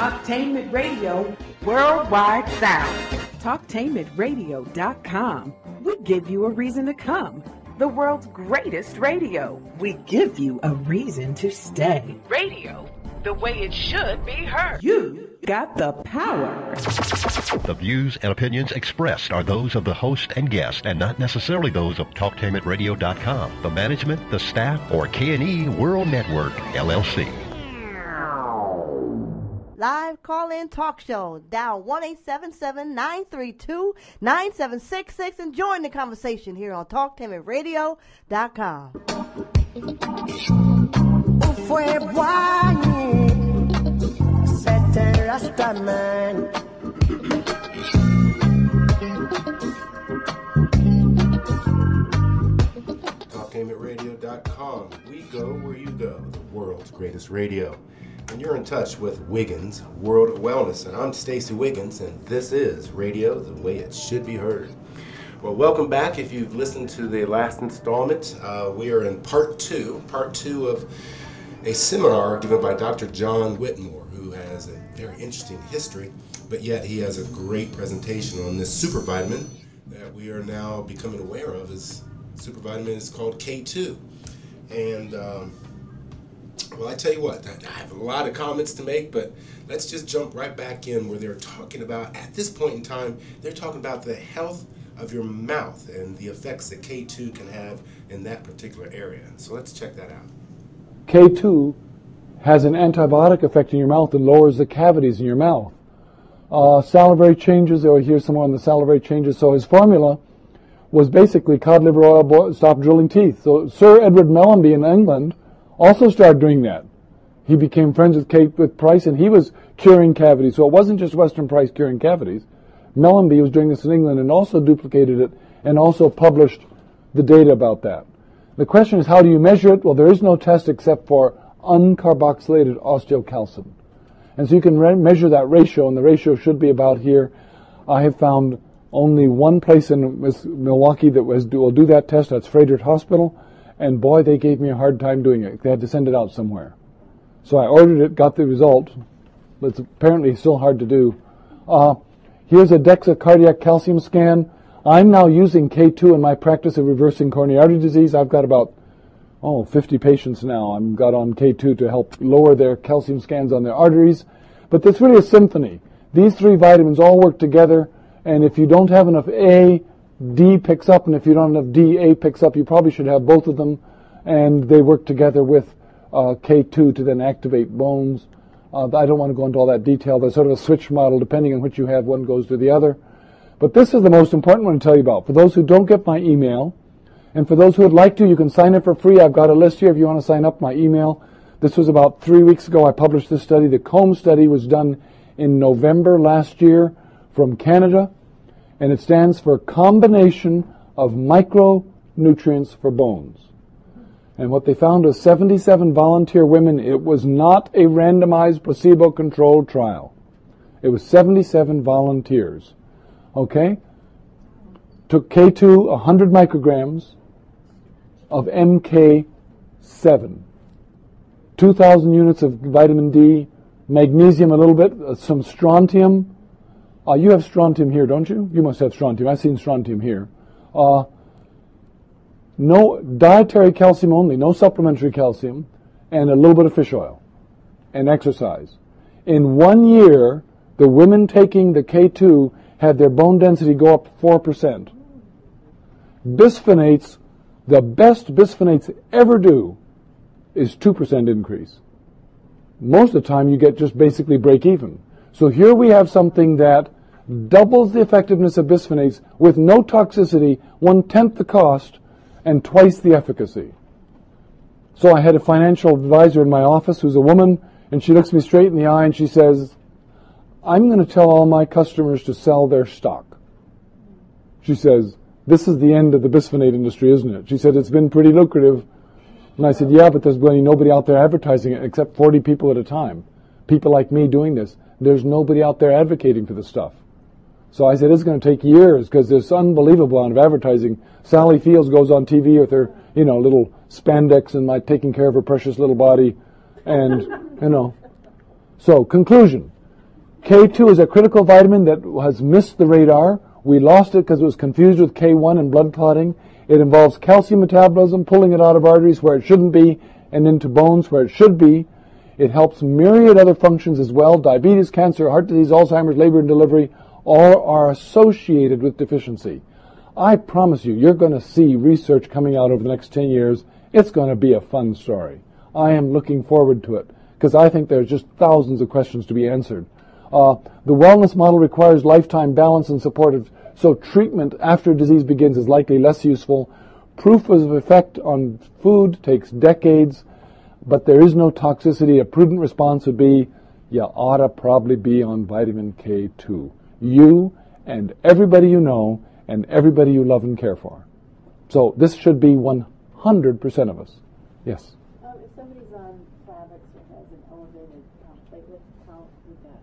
Talktainment Radio, worldwide sound. Talktainmentradio.com. We give you a reason to come. The world's greatest radio. We give you a reason to stay. Radio, the way it should be heard. You got the power. The views and opinions expressed are those of the host and guest and not necessarily those of TalkTainmentRadio.com, the management, the staff, or K&E World Network, LLC. Live call-in talk show. Dial 1-877-932-9766 and join the conversation here on TalkTainmentRadio.com. Fue guay, Sete Rastaman. TalkTainmentRadio.com. We go where you go, the world's greatest radio. And you're in touch with Wiggins, World of Wellness. And I'm Stacy Wiggins, and this is radio the way it should be heard. Well, welcome back. If you've listened to the last installment, we are in part two of a seminar given by Dr. John Whitmore, who has a very interesting history, but yet he has a great presentation on this super vitamin that we are now becoming aware of. This super vitamin is called K-2. And well, I tell you what, I have a lot of comments to make, but let's just jump right back in where they're talking about, at this point in time, they're talking about the health of your mouth and the effects that K2 can have in that particular area. So let's check that out. K2 has an antibiotic effect in your mouth and lowers the cavities in your mouth. Salivary changes, or here's someone on the salivary changes. So his formula was basically cod liver oil, stop drilling teeth. So Sir Edward Mellanby in England also started doing that. He became friends with Price, and he was curing cavities. So it wasn't just Western Price curing cavities. Mellanby was doing this in England and also duplicated it and also published the data about that. The question is, how do you measure it? Well, there is no test except for uncarboxylated osteocalcin. And so you can measure that ratio, and the ratio should be about here. I have found only one place in Milwaukee that will do that test. That's Frederick Hospital. And boy, they gave me a hard time doing it. They had to send it out somewhere. So I ordered it, got the result. But it's apparently still hard to do. Here's a DEXA cardiac calcium scan. I'm now using K2 in my practice of reversing coronary artery disease. I've got about 50 patients now. I've got on K2 to help lower their calcium scans on their arteries. But it's really a symphony. These three vitamins all work together, and if you don't have enough A, D picks up, and if you don't have enough D, A picks up. You probably should have both of them, and they work together with K2 to then activate bones. I don't want to go into all that detail. There's sort of a switch model. Depending on which you have, one goes to the other. But this is the most important one to tell you about. For those who don't get my email, and for those who would like to, you can sign up for free. I've got a list here if you want to sign up. My email. This was about 3 weeks ago. I published this study. The Combe study was done in November last year from Canada, and it stands for Combination of Micronutrients for Bones. And what they found was 77 volunteer women. It was not a randomized placebo-controlled trial. It was 77 volunteers. Okay? Took K2, 100 micrograms of MK7. 2,000 units of vitamin D, magnesium a little bit, some strontium. You have strontium here, don't you? You must have strontium. I've seen strontium here. No dietary calcium only, no supplementary calcium, and a little bit of fish oil, and exercise. In 1 year, the women taking the K2 had their bone density go up 4%. Bisphonates, the best bisphonates ever do is 2% increase. Most of the time you get just basically break even. So here we have something that doubles the effectiveness of bisphonates with no toxicity, 1/10 the cost, and twice the efficacy. So I had a financial advisor in my office who's a woman, and she looks me straight in the eye and she says, I'm going to tell all my customers to sell their stock. She says, this is the end of the bisphonate industry, isn't it? She said, it's been pretty lucrative. And I said, yeah, but there's really nobody out there advertising it except 40 people at a time. People like me doing this. There's nobody out there advocating for the stuff. So I said, it's going to take years because there's unbelievable amount of advertising. Sally Fields goes on TV with her, little spandex and taking care of her precious little body. And, So, conclusion. K2 is a critical vitamin that has missed the radar. We lost it because it was confused with K1 and blood clotting. It involves calcium metabolism, pulling it out of arteries where it shouldn't be and into bones where it should be. It helps myriad other functions as well. Diabetes, cancer, heart disease, Alzheimer's, labor and delivery, all are associated with deficiency. I promise you, you're going to see research coming out over the next 10 years. It's going to be a fun story. I am looking forward to it because I think there's just thousands of questions to be answered. The wellness model requires lifetime balance and support, so treatment after disease begins is likely less useful. Proof of effect on food takes decades, but there is no toxicity. A prudent response would be, you ought to probably be on vitamin K2. You and everybody you know and everybody you love and care for. So this should be 100% of us. Yes? If somebody's on Plavix or has an elevated platelet count, would that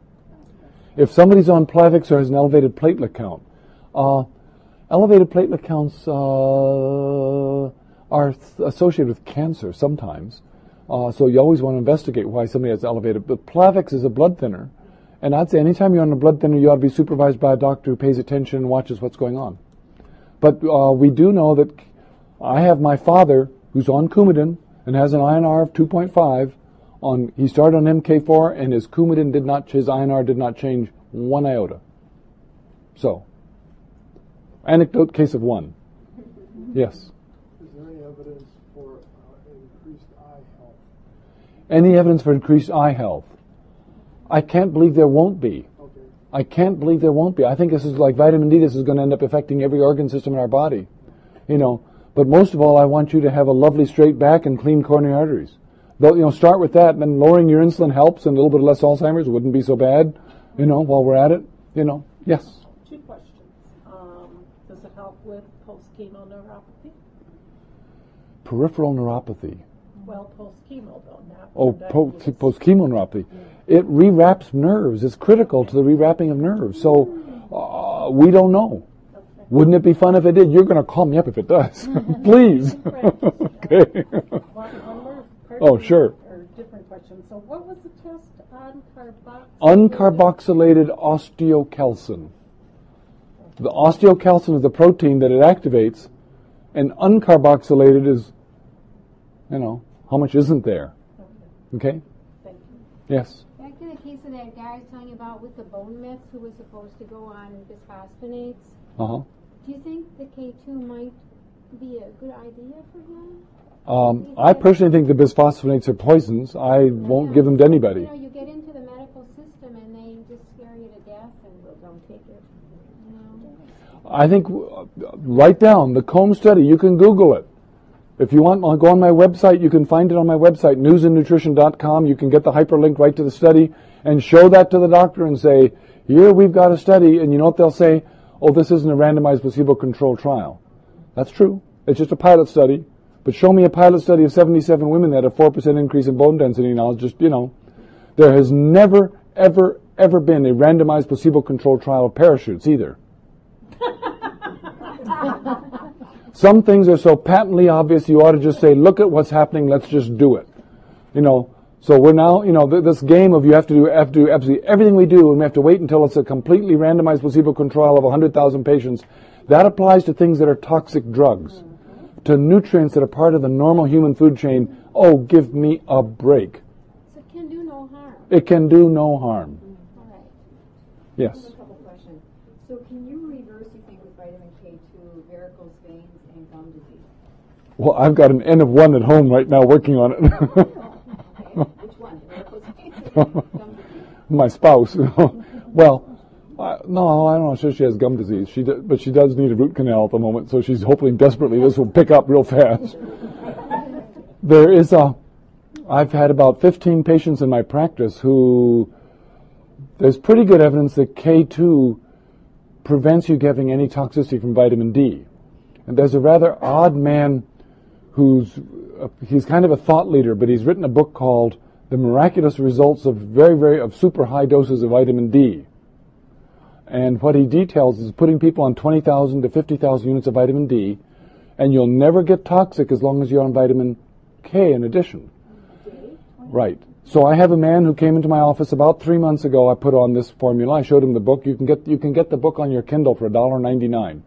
If somebody's on Plavix or has an elevated platelet count, elevated platelet counts are associated with cancer sometimes. So you always want to investigate why somebody has elevated. But Plavix is a blood thinner. And I'd say anytime you're on a blood thinner, you ought to be supervised by a doctor who pays attention and watches what's going on. But we do know that I have my father who's on Coumadin and has an INR of 2.5. He started on MK4 and his Coumadin his INR did not change one iota. So, anecdote case of one. Yes. Is there any evidence for increased eye health? Any evidence for increased eye health? I can't believe there won't be. Okay. I can't believe there won't be. I think this is like vitamin D. This is going to end up affecting every organ system in our body. But most of all, I want you to have a lovely straight back and clean coronary arteries. Though, start with that, and then lowering your insulin helps, and a little bit less Alzheimer's wouldn't be so bad, while we're at it, Yes? 2 questions. Does it help with post-chemo neuropathy? Peripheral neuropathy. Well, post-chemo, though, not Post-chemo neuropathy. It rewraps nerves. It's critical to the rewrapping of nerves. So we don't know. Okay. Wouldn't it be fun if it did? You're going to call me up if it does. Please. Okay. One more Oh, sure. Or different question. So what was the test on Uncarboxylated osteocalcin. The osteocalcin is the protein that it activates, and uncarboxylated is, how much isn't there? Okay? Thank you. Yes. Back to the case of that guy I was telling you about with the bone mets who was supposed to go on bisphosphonates. Uh-huh. Do you think the K2 might be a good idea for him? I personally think the bisphosphonates are poisons. I won't give them to anybody. You get into the medical system and they just scare you to death and don't take it. I think, write down the Combe study. You can Google it. If you want, I'll go on my website. You can find it on my website, newsandnutrition.com. You can get the hyperlink right to the study and show that to the doctor and say, here we've got a study. And you know what they'll say? Oh, this isn't a randomized placebo-controlled trial. That's true. It's just a pilot study. But show me a pilot study of 77 women that had a 4% increase in bone density, and I'll just, there has never, ever, ever been a randomized placebo-controlled trial of parachutes either. Some things are so patently obvious you ought to just say, look at what's happening, let's just do it. So we're now, this game of you have to do absolutely everything we do, and we have to wait until it's a completely randomized placebo-controlled trial of 100,000 patients. That applies to things that are toxic drugs. To nutrients that are part of the normal human food chain, give me a break. So it can do no harm. It can do no harm. All right. Yes. I have a couple questions. So can you reverse, you think, with vitamin K2, varicose veins and gum disease? Well, I've got an N of 1 at home right now working on it. Okay. Which one? Varicose veins or gum disease? My spouse. Well, no, I don't know. Sure, she has gum disease. But she does need a root canal at the moment, so she's hoping desperately this will pick up real fast. I've had about 15 patients in my practice who, there's pretty good evidence that K2 prevents you getting any toxicity from vitamin D. And there's a rather odd man he's kind of a thought leader, but he's written a book called The Miraculous Results of of super high doses of vitamin D. And what he details is putting people on 20,000 to 50,000 units of vitamin D, and you'll never get toxic as long as you're on vitamin K in addition. Right. So I have a man who came into my office about 3 months ago. I put on this formula. I showed him the book. You can get the book on your Kindle for $1.99.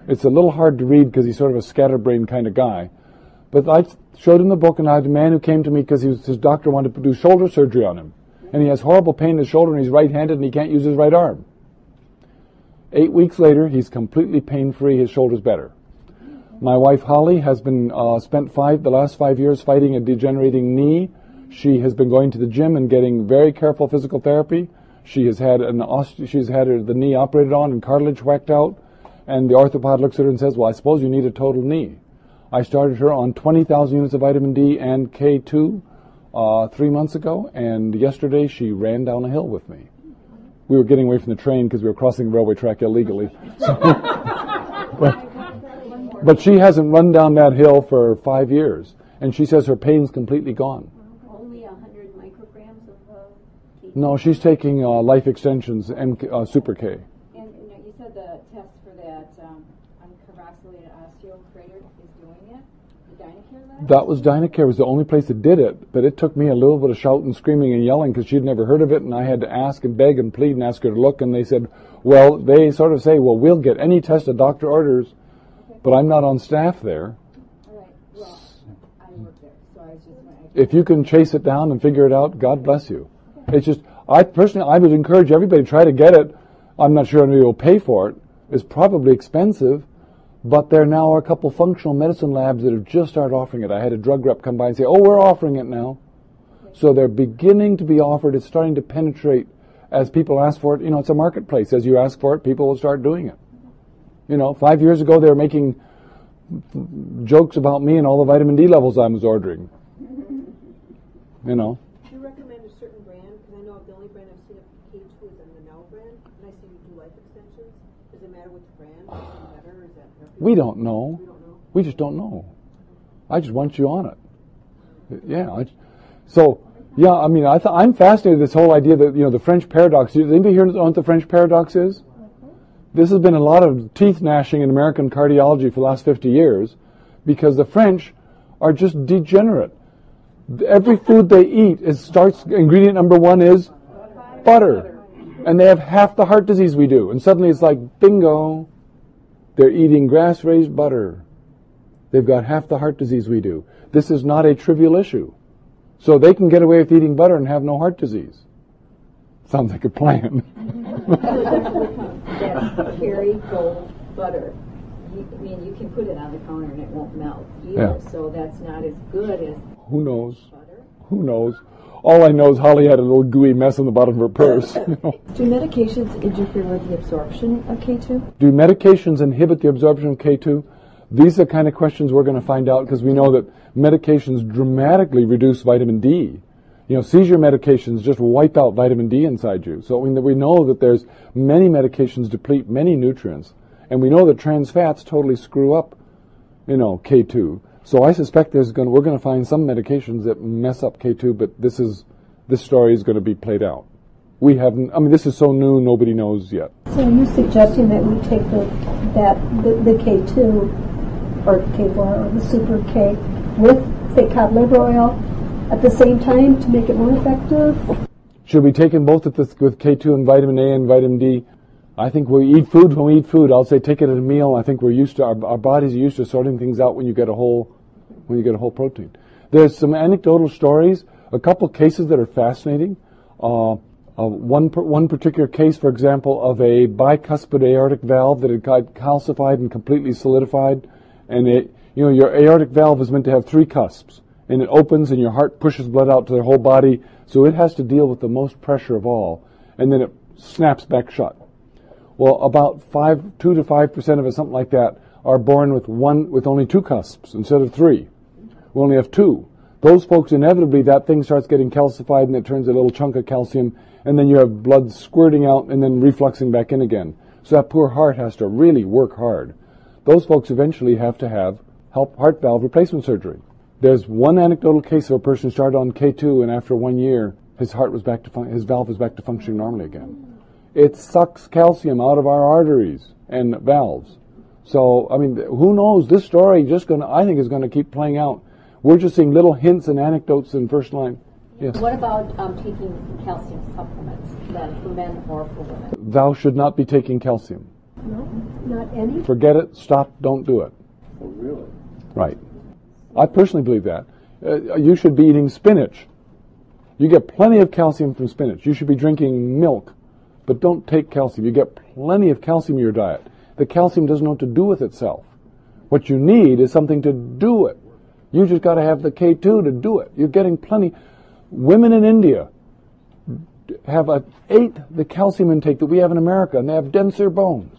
It's a little hard to read because he's sort of a scatterbrained kind of guy. But I showed him the book, and I had a man who came to me because his doctor wanted to do shoulder surgery on him. And he has horrible pain in his shoulder, and he's right-handed, and he can't use his right arm. 8 weeks later, he's completely pain-free. His shoulder's better. My wife, Holly, has been spent the last 5 years fighting a degenerating knee. She has been going to the gym and getting very careful physical therapy. She has had the knee operated on and cartilage whacked out. And the orthopod looks at her and says, well, I suppose you need a total knee. I started her on 20,000 units of vitamin D and K-2 3 months ago, and yesterday she ran down a hill with me. We were getting away from the train because we were crossing the railway track illegally. But she hasn't run down that hill for 5 years, and she says her pain's completely gone. Only 100 micrograms of K2? No, she's taking life extensions and Super K. And you said the test for that uncarboxylated osteocrater is doing it? The Dynacare lab? That was Dynacare was the only place that did it, but it took me a little bit of shouting, screaming, and yelling because she'd never heard of it, and I had to ask and beg and plead and ask her to look, and they said, well, they sort of say, well, we'll get any test a doctor orders, but I'm not on staff there. All right. Well, I work there, so I was just wondering. If you can chase it down and figure it out, God bless you. It's just, I would encourage everybody to try to get it. I'm not sure anybody will pay for it. It's probably expensive, but there now are a couple functional medicine labs that have just started offering it. I had a drug rep come by and say, oh, we're offering it now. So they're beginning to be offered. It's starting to penetrate as people ask for it. You know, it's a marketplace. As you ask for it, people will start doing it. You know, 5 years ago they were making jokes about me and all the vitamin D levels I was ordering. You know. Do you recommend a certain brand? Because I know the only brand I've seen of K2 is the Now brand, and I see you do life extensions. Does it matter which brand? Is it better? Is that We don't know. We don't know. We just don't know. I just want you on it. Yeah. Yeah, I mean, I'm fascinated with this whole idea that, you know, the French paradox. Does anybody here know what the French paradox is? This has been a lot of teeth gnashing in American cardiology for the last 50 years because the French are just degenerate. Every food they eat ingredient number one is butter. And they have half the heart disease we do. And suddenly it's like, bingo, they're eating grass-raised butter. They've got half the heart disease we do. This is not a trivial issue. So they can get away with eating butter and have no heart disease. Sounds like a plan. That Kerry Gold butter. You can put it on the counter and it won't melt either. Yeah. So that's not as good as Who knows? butter. Who knows? All I know is Holly had a little gooey mess on the bottom of her purse. You know? Do medications interfere with the absorption of K2? Do medications inhibit the absorption of K2? These are the kind of questions we're going to find out because we know that medications dramatically reduce vitamin D. You know, seizure medications just wipe out vitamin D inside you. So we know that there's many medications deplete many nutrients. And we know that trans fats totally screw up, you know, K2. So I suspect we're going to find some medications that mess up K2, but this story is going to be played out. This is so new, nobody knows yet. So are you suggesting that we take the K2 or K4 or the Super K with, say, cod liver oil at the same time to make it more effective? Should we take them both with K2 and vitamin A and vitamin D? I think we eat food when we eat food. I'll say take it at a meal. I think we're used to our bodies are used to sorting things out when you get a whole protein. There's some anecdotal stories, a couple cases that are fascinating. One particular case, for example, of a bicuspid aortic valve that had got calcified and completely solidified, and your aortic valve is meant to have 3 cusps, and it opens and your heart pushes blood out to the whole body, so it has to deal with the most pressure of all, and then it snaps back shut. Well, about 2 to 5% of us, something like that, are born with only 2 cusps instead of 3. We only have 2. Those folks, inevitably, that thing starts getting calcified and it turns a little chunk of calcium, and then you have blood squirting out and then refluxing back in again. So that poor heart has to really work hard. Those folks eventually have to have heart valve replacement surgery. There's one anecdotal case of a person who started on K2 and after 1 year, his valve was back to functioning normally again. It sucks calcium out of our arteries and valves. So, who knows? This story I think is going to keep playing out. We're just seeing little hints and anecdotes in first line. Yes. What about taking calcium supplements, then, for men or for women? Thou should not be taking calcium. No, not any. Forget it, stop, don't do it. Oh, really? Right. I personally believe that. You should be eating spinach. You get plenty of calcium from spinach. You should be drinking milk, but don't take calcium. You get plenty of calcium in your diet. The calcium doesn't know what to do with itself. What you need is something to do it. You just got to have the K-2 to do it. You're getting plenty. Women in India have the calcium intake that we have in America, and they have denser bones.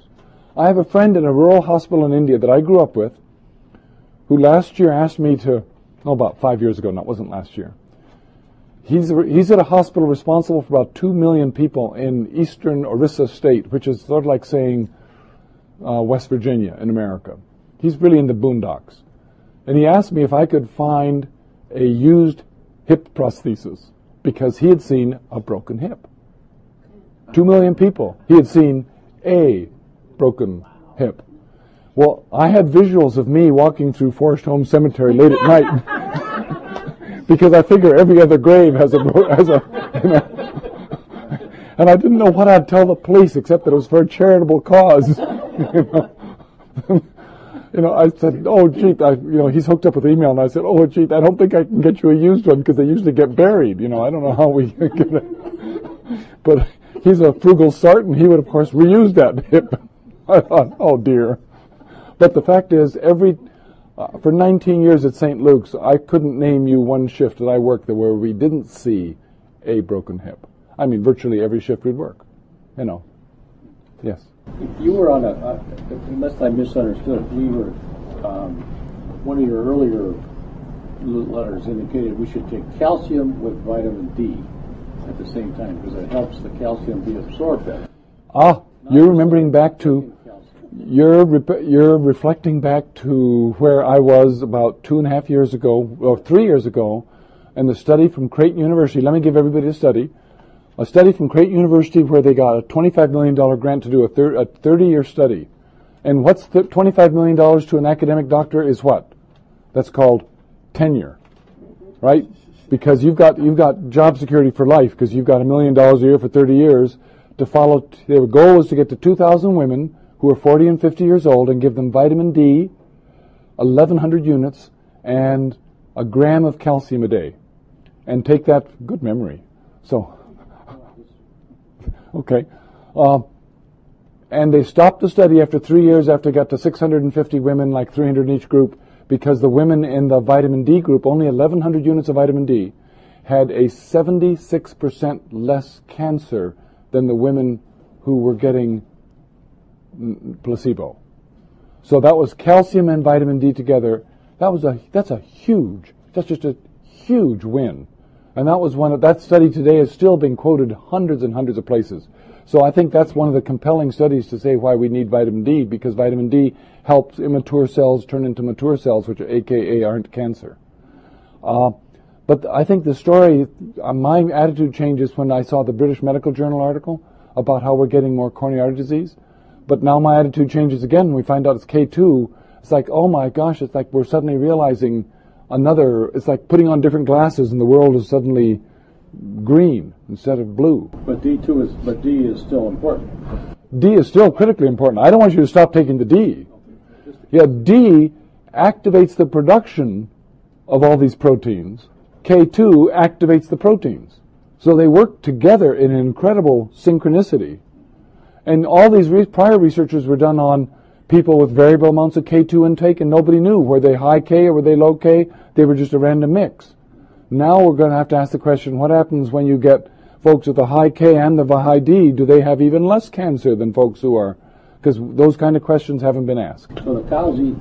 I have a friend in a rural hospital in India that I grew up with who last year asked me to, about 5 years ago, no, it wasn't last year. He's at a hospital responsible for about 2 million people in eastern Orissa state, which is sort of like saying West Virginia in America. He's really in the boondocks. And he asked me if I could find a used hip prosthesis because he had seen a broken hip. 2 million people. He had seen a broken hip. Well, I had visuals of me walking through Forest Home Cemetery late at night because I figure every other grave has a you know. And I didn't know what I'd tell the police except that it was for a charitable cause. You know, I said, oh, gee, he's hooked up with email, and I said, oh, gee, I don't think I can get you a used one because they usually get buried. You know, I don't know how we get it. But he's a frugal sort, and he would, of course, reuse that hip. I thought, oh, dear. But the fact is, for 19 years at St. Luke's, I couldn't name you one shift that I worked there where we didn't see a broken hip. I mean, virtually every shift we'd work. You know. Yes. You were on unless I misunderstood, we were, one of your earlier letters indicated we should take calcium with vitamin D at the same time because it helps the calcium be absorbed better. You're remembering back to, you're reflecting back to where I was about 2.5 years ago, or 3 years ago, and the study from Creighton University. Let me give everybody a study from Creighton University where they got a $25 million grant to do a 30-year study. And what's $25 million to an academic doctor is what? That's called tenure, right? Because you've got job security for life because you've got $1 million a year for 30 years to follow. Their goal was to get to 2,000 women who are 40 and 50 years old and give them vitamin D, 1,100 units, and a gram of calcium a day. And take that, good memory. So, okay. And they stopped the study after 3 years after it got to 650 women, like 300 in each group, because the women in the vitamin D group, only 1,100 units of vitamin D, had a 76% less cancer than the women who were getting placebo. So that was calcium and vitamin D together. That's just a huge win. And that study today is still being quoted hundreds and hundreds of places. So I think that's one of the compelling studies to say why we need vitamin D, because vitamin D helps immature cells turn into mature cells, which AKA aren't cancer. But I think the story, my attitude changes when I saw the British Medical Journal article about how we're getting more coronary artery disease. But now my attitude changes again when we find out it's K2. It's like, oh my gosh, it's like we're suddenly realizing it's like putting on different glasses and the world is suddenly green instead of blue. But D is still important. D is still critically important. I don't want you to stop taking the D. Yeah, D activates the production of all these proteins. K2 activates the proteins. So they work together in an incredible synchronicity. And all these prior researches were done on people with variable amounts of K2 intake, and nobody knew. Were they high K or were they low K? They were just a random mix. Now we're going to have to ask the question, what happens when you get folks with a high K and the high D? Do they have even less cancer than folks who are? Because those kind of questions haven't been asked. So the cows eat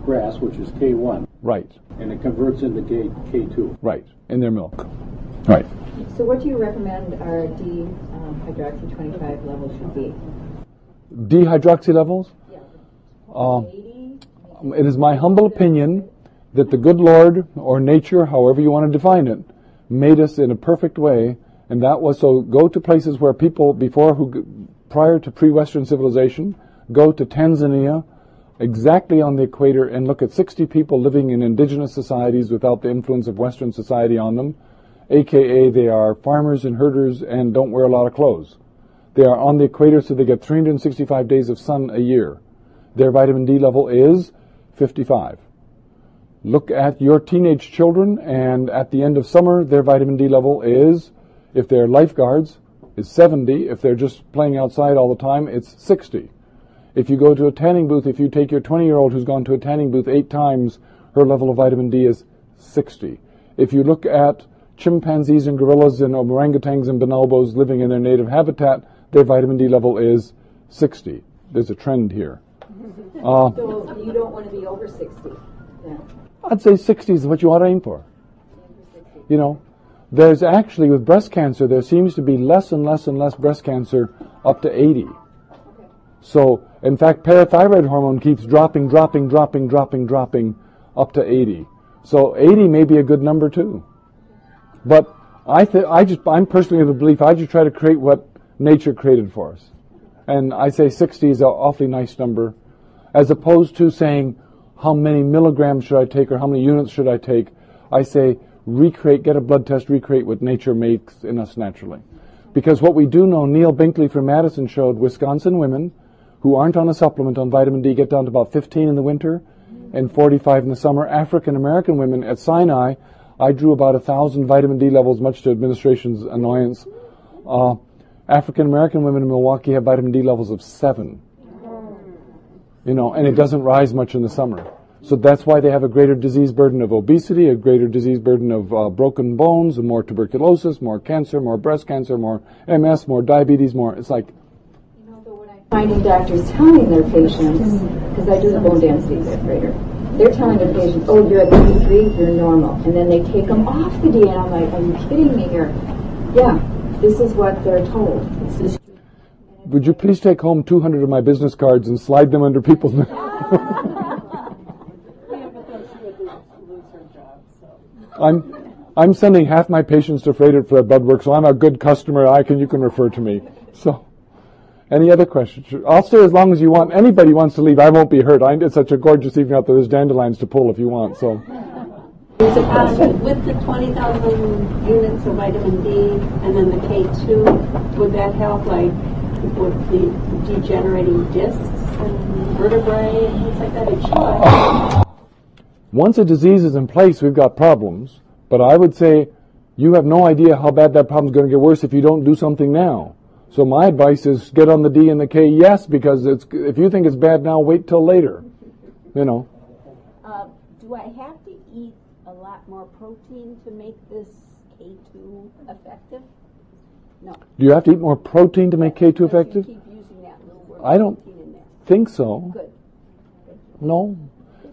grass, which is K1. Right. And it converts into K2. Right, in their milk. Right. So what do you recommend our D-hydroxy-25 levels should be? D-hydroxy levels? It is my humble opinion that the good Lord, or nature, however you want to define it, made us in a perfect way, and that was so go to places where people prior to pre-Western civilization, go to Tanzania, exactly on the equator, and look at 60 people living in indigenous societies without the influence of Western society on them, aka they are farmers and herders and don't wear a lot of clothes. They are on the equator, so they get 365 days of sun a year. Their vitamin D level is 55. Look at your teenage children, and at the end of summer, their vitamin D level is, if they're lifeguards, is 70. If they're just playing outside all the time, it's 60. If you go to a tanning booth, if you take your 20-year-old who's gone to a tanning booth 8 times, her level of vitamin D is 60. If you look at chimpanzees and gorillas and orangutans and bonobos living in their native habitat, their vitamin D level is 60. There's a trend here. So you don't want to be over 60 then? I'd say 60 is what you ought to aim for. You know, there's actually, with breast cancer, there seems to be less and less and less breast cancer up to 80. So, in fact, parathyroid hormone keeps dropping up to 80. So 80 may be a good number too. But I'm personally of the belief I just try to create what nature created for us. And I say 60 is an awfully nice number, as opposed to saying how many milligrams should I take or how many units should I take. I say get a blood test, recreate what nature makes in us naturally. Because what we do know, Neil Binkley from Madison showed Wisconsin women who aren't on a supplement on vitamin D get down to about 15 in the winter and 45 in the summer. African American women at Sinai, I drew about 1,000 vitamin D levels, much to administration's annoyance. African American women in Milwaukee have vitamin D levels of 7. You know, and it doesn't rise much in the summer. So that's why they have a greater disease burden of obesity, a greater disease burden of broken bones, and more tuberculosis, more cancer, more breast cancer, more MS, more diabetes, more. It's like. Finding doctors telling their patients, because I do the bone density grader, they're telling their patients, oh, you're at 33, you're normal. And then they take them off the D, and I'm like, are you kidding me here? Yeah, this is what they're told. Would you please take home 200 of my business cards and slide them under people's names? I'm sending half my patients to Freighted for their blood work, so I'm a good customer. You can refer to me. So, any other questions? I'll stay as long as you want. Anybody wants to leave, I won't be hurt. It's such a gorgeous evening out there. There's dandelions to pull if you want. So. There's a question. With the 20,000 units of vitamin D and then the K2, would that help, like, with the degenerating discs and vertebrae and things like that? It should. Once a disease is in place, we've got problems. But I would say you have no idea how bad that problem's going to get worse if you don't do something now. So my advice is get on the D and the K, yes, because if you think it's bad now, wait till later. You know. Do I have to eat a lot more protein to make this K2 effective? No. Do you have to eat more protein to make K2 effective? Keep using that little word I don't protein in there. think so. Good. No.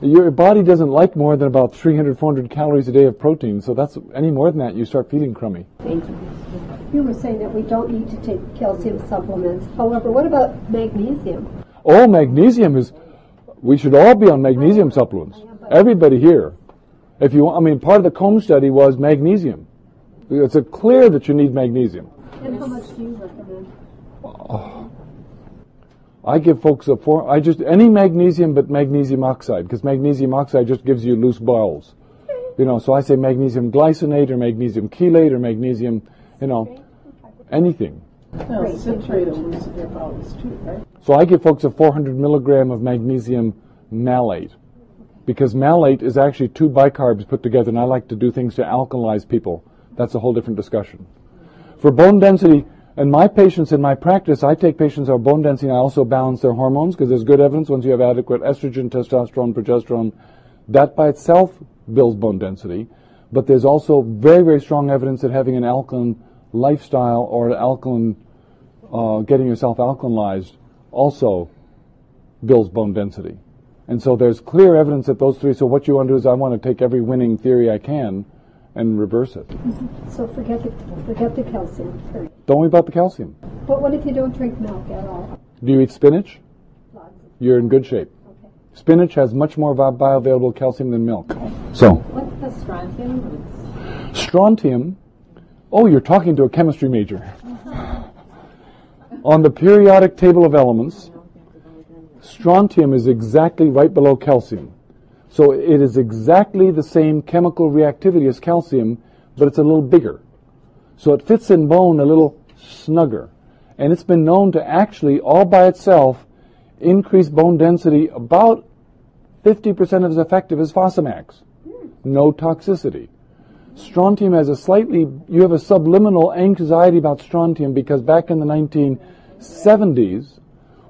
Your body doesn't like more than about 300, 400 calories a day of protein, so that's any more than that, you start feeling crummy. Thank you. You were saying that we don't need to take calcium supplements. However, what about magnesium? Oh, magnesium is, we should all be on magnesium supplements. Everybody here. If you, part of the Combe study was magnesium. It's clear that you need magnesium. And how much do you recommend? I give folks any magnesium but magnesium oxide, because magnesium oxide just gives you loose balls. You know, so I say magnesium glycinate or magnesium chelate or magnesium, anything. Well, citrate will loosen your bowels too, right? So I give folks a 400 milligram of magnesium malate, because malate is actually 2 bicarbs put together, and I like to do things to alkalize people. That's a whole different discussion. For bone density, and my patients in my practice, I take patients who have bone density and I also balance their hormones, because there's good evidence once you have adequate estrogen, testosterone, progesterone, that by itself builds bone density. But there's also very, very strong evidence that having an alkaline lifestyle or an alkaline, getting yourself alkalinized also builds bone density. And so there's clear evidence that those three, so what you want to do is I want to take every winning theory I can and reverse it. So forget the calcium. Don't worry about the calcium. But what if you don't drink milk at all? Do you eat spinach? Lots. You're in good shape. Okay. Spinach has much more bioavailable calcium than milk. So. What's the strontium? Strontium. Oh, you're talking to a chemistry major. On the periodic table of elements, strontium is exactly right below calcium. So it is exactly the same chemical reactivity as calcium, but it's a little bigger. So it fits in bone a little snugger. And it's been known to actually, all by itself, increase bone density about 50% as effective as Fosamax. No toxicity. Strontium has you have a subliminal anxiety about strontium because back in the 1970s,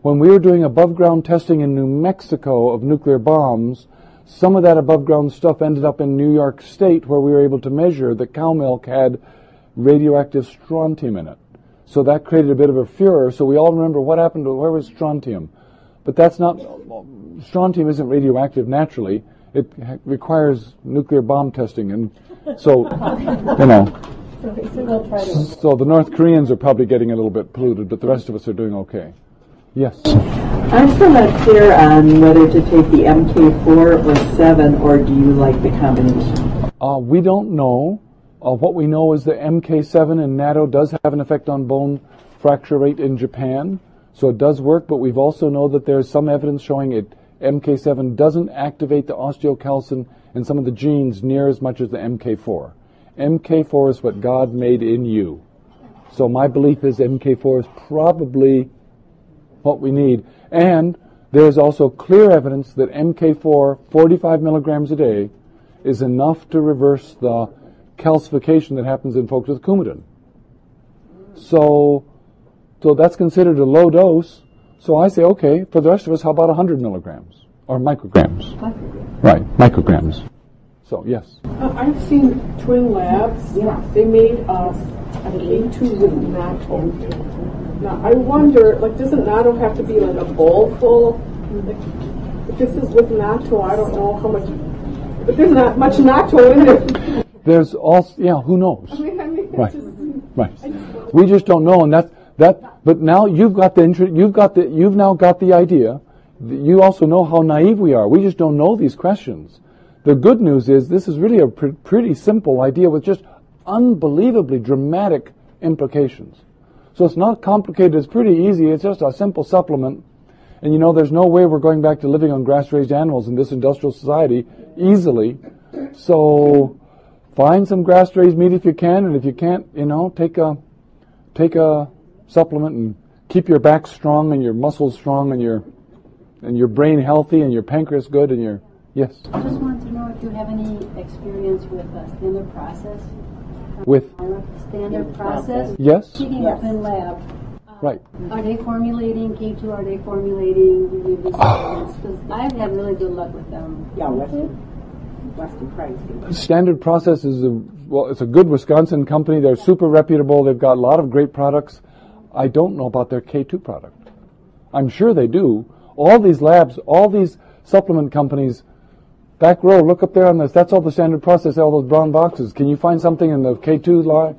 when we were doing above ground testing in New Mexico of nuclear bombs, some of that above ground stuff ended up in New York State where we were able to measure that cow milk had radioactive strontium in it. So that created a bit of a furor. So we all remember what happened to, where was strontium? But that's not, strontium isn't radioactive naturally. It requires nuclear bomb testing. And so, you know, so the North Koreans are probably getting a little bit polluted, but the rest of us are doing okay. Yes? I'm still not clear on whether to take the MK4 or 7, or do you like the combination? We don't know. What we know is the MK7 in NATO does have an effect on bone fracture rate in Japan, so it does work, but we've also know that there's some evidence showing MK7 doesn't activate the osteocalcin and some of the genes near as much as the MK4. MK4 is what God made in you. So my belief is MK4 is probably what we need. And there's also clear evidence that MK4, 45 milligrams a day, is enough to reverse the calcification that happens in folks with Coumadin. So that's considered a low dose. So I say, okay, for the rest of us, how about 100 milligrams? Or micrograms. Right, micrograms. So, yes. I've seen twin labs. They made a K2 with natto. Now, I wonder, like, doesn't natto have to be like a bowl full? Like, if this is with natto, I don't know how much, but there's not much natto in it. There's also, yeah, who knows? I mean, right, right. We just don't know, and that. But now you've now got the idea. You also know how naive we are. We just don't know these questions. The good news is this is really a pretty simple idea with just unbelievably dramatic implications. So it's not complicated. It's pretty easy. It's just a simple supplement. And you know, there's no way we're going back to living on grass-raised animals in this industrial society easily. So find some grass-raised meat if you can, and if you can't, you know, take a supplement and keep your back strong and your muscles strong and your brain healthy and your pancreas good and your yes. I just wanted to know if you have any experience with standard process. With standard process. Yes. Heating up in lab. Right. Are they formulating K2? Are they formulating renewable supplements? Because I've had really good luck with them. Yeah, Western Price. Standard Process is it's a good Wisconsin company. They're super reputable. They've got a lot of great products. I don't know about their K2 product. I'm sure they do. All these labs, all these supplement companies, back row, look up there on this. That's all the Standard Process, all those brown boxes. Can you find something in the K2 line?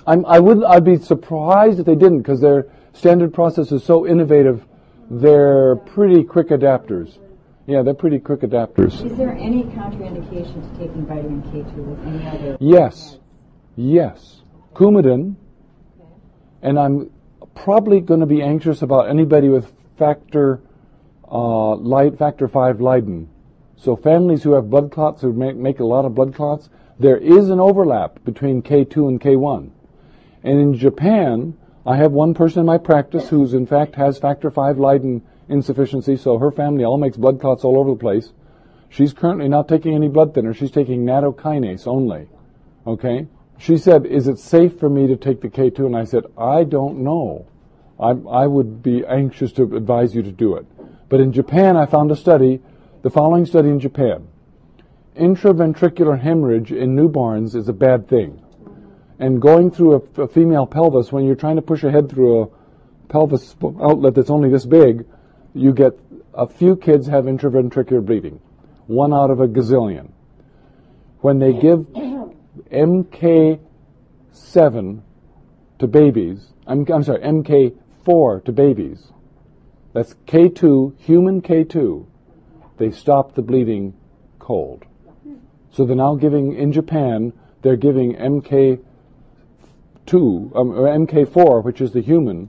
I'd be surprised if they didn't, because their Standard Process is so innovative. They're pretty quick adapters. Yeah, they're pretty quick adapters. Is there any contraindication to taking vitamin K2 with any other? Yes. Coumadin, and I'm probably going to be anxious about anybody with factor 5 Leiden. So families who have blood clots, who make a lot of blood clots, there is an overlap between K2 and K1. And in Japan, I have one person in my practice who's in fact has factor 5 Leiden insufficiency, so her family all makes blood clots all over the place. She's currently not taking any blood thinner. She's taking nattokinase only. Okay? She said, is it safe for me to take the K2? And I said, I don't know. I would be anxious to advise you to do it. But in Japan, I found a study, the following study in Japan. Intraventricular hemorrhage in newborns is a bad thing. And going through a female pelvis, when you're trying to push a head through a pelvis outlet that's only this big, you get a few kids have intraventricular bleeding, 1 out of a gazillion. When they give MK7 to babies, I'm sorry, MK4 to babies, that's K2, human K2, they stop the bleeding cold. So they're now giving, in Japan, they're giving MK2, or MK4, which is the human,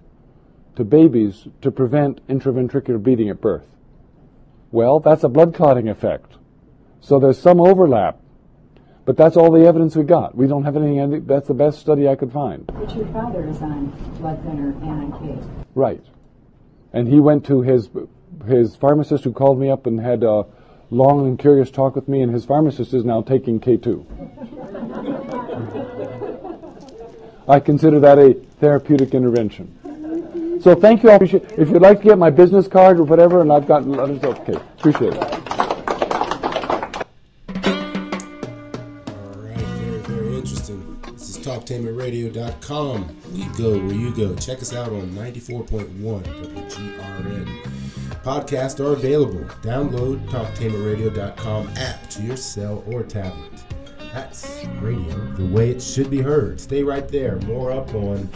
to babies to prevent intraventricular bleeding at birth. Well, that's a blood clotting effect. So there's some overlap. But that's all the evidence we got. We don't have anything. That's the best study I could find. But your father is on blood thinner and on K. Right. And he went to his pharmacist, who called me up and had a long and curious talk with me, and his pharmacist is now taking K2. I consider that a therapeutic intervention. So thank you all. If you'd like to get my business card or whatever, and I've got letters, okay. Appreciate it. All right, very, very interesting. This is TalkTainmentRadio.com. We go where you go. Check us out on 94.1 WGRN. Podcasts are available. Download TalkTainmentRadio.com app to your cell or tablet. That's radio the way it should be heard. Stay right there. More up on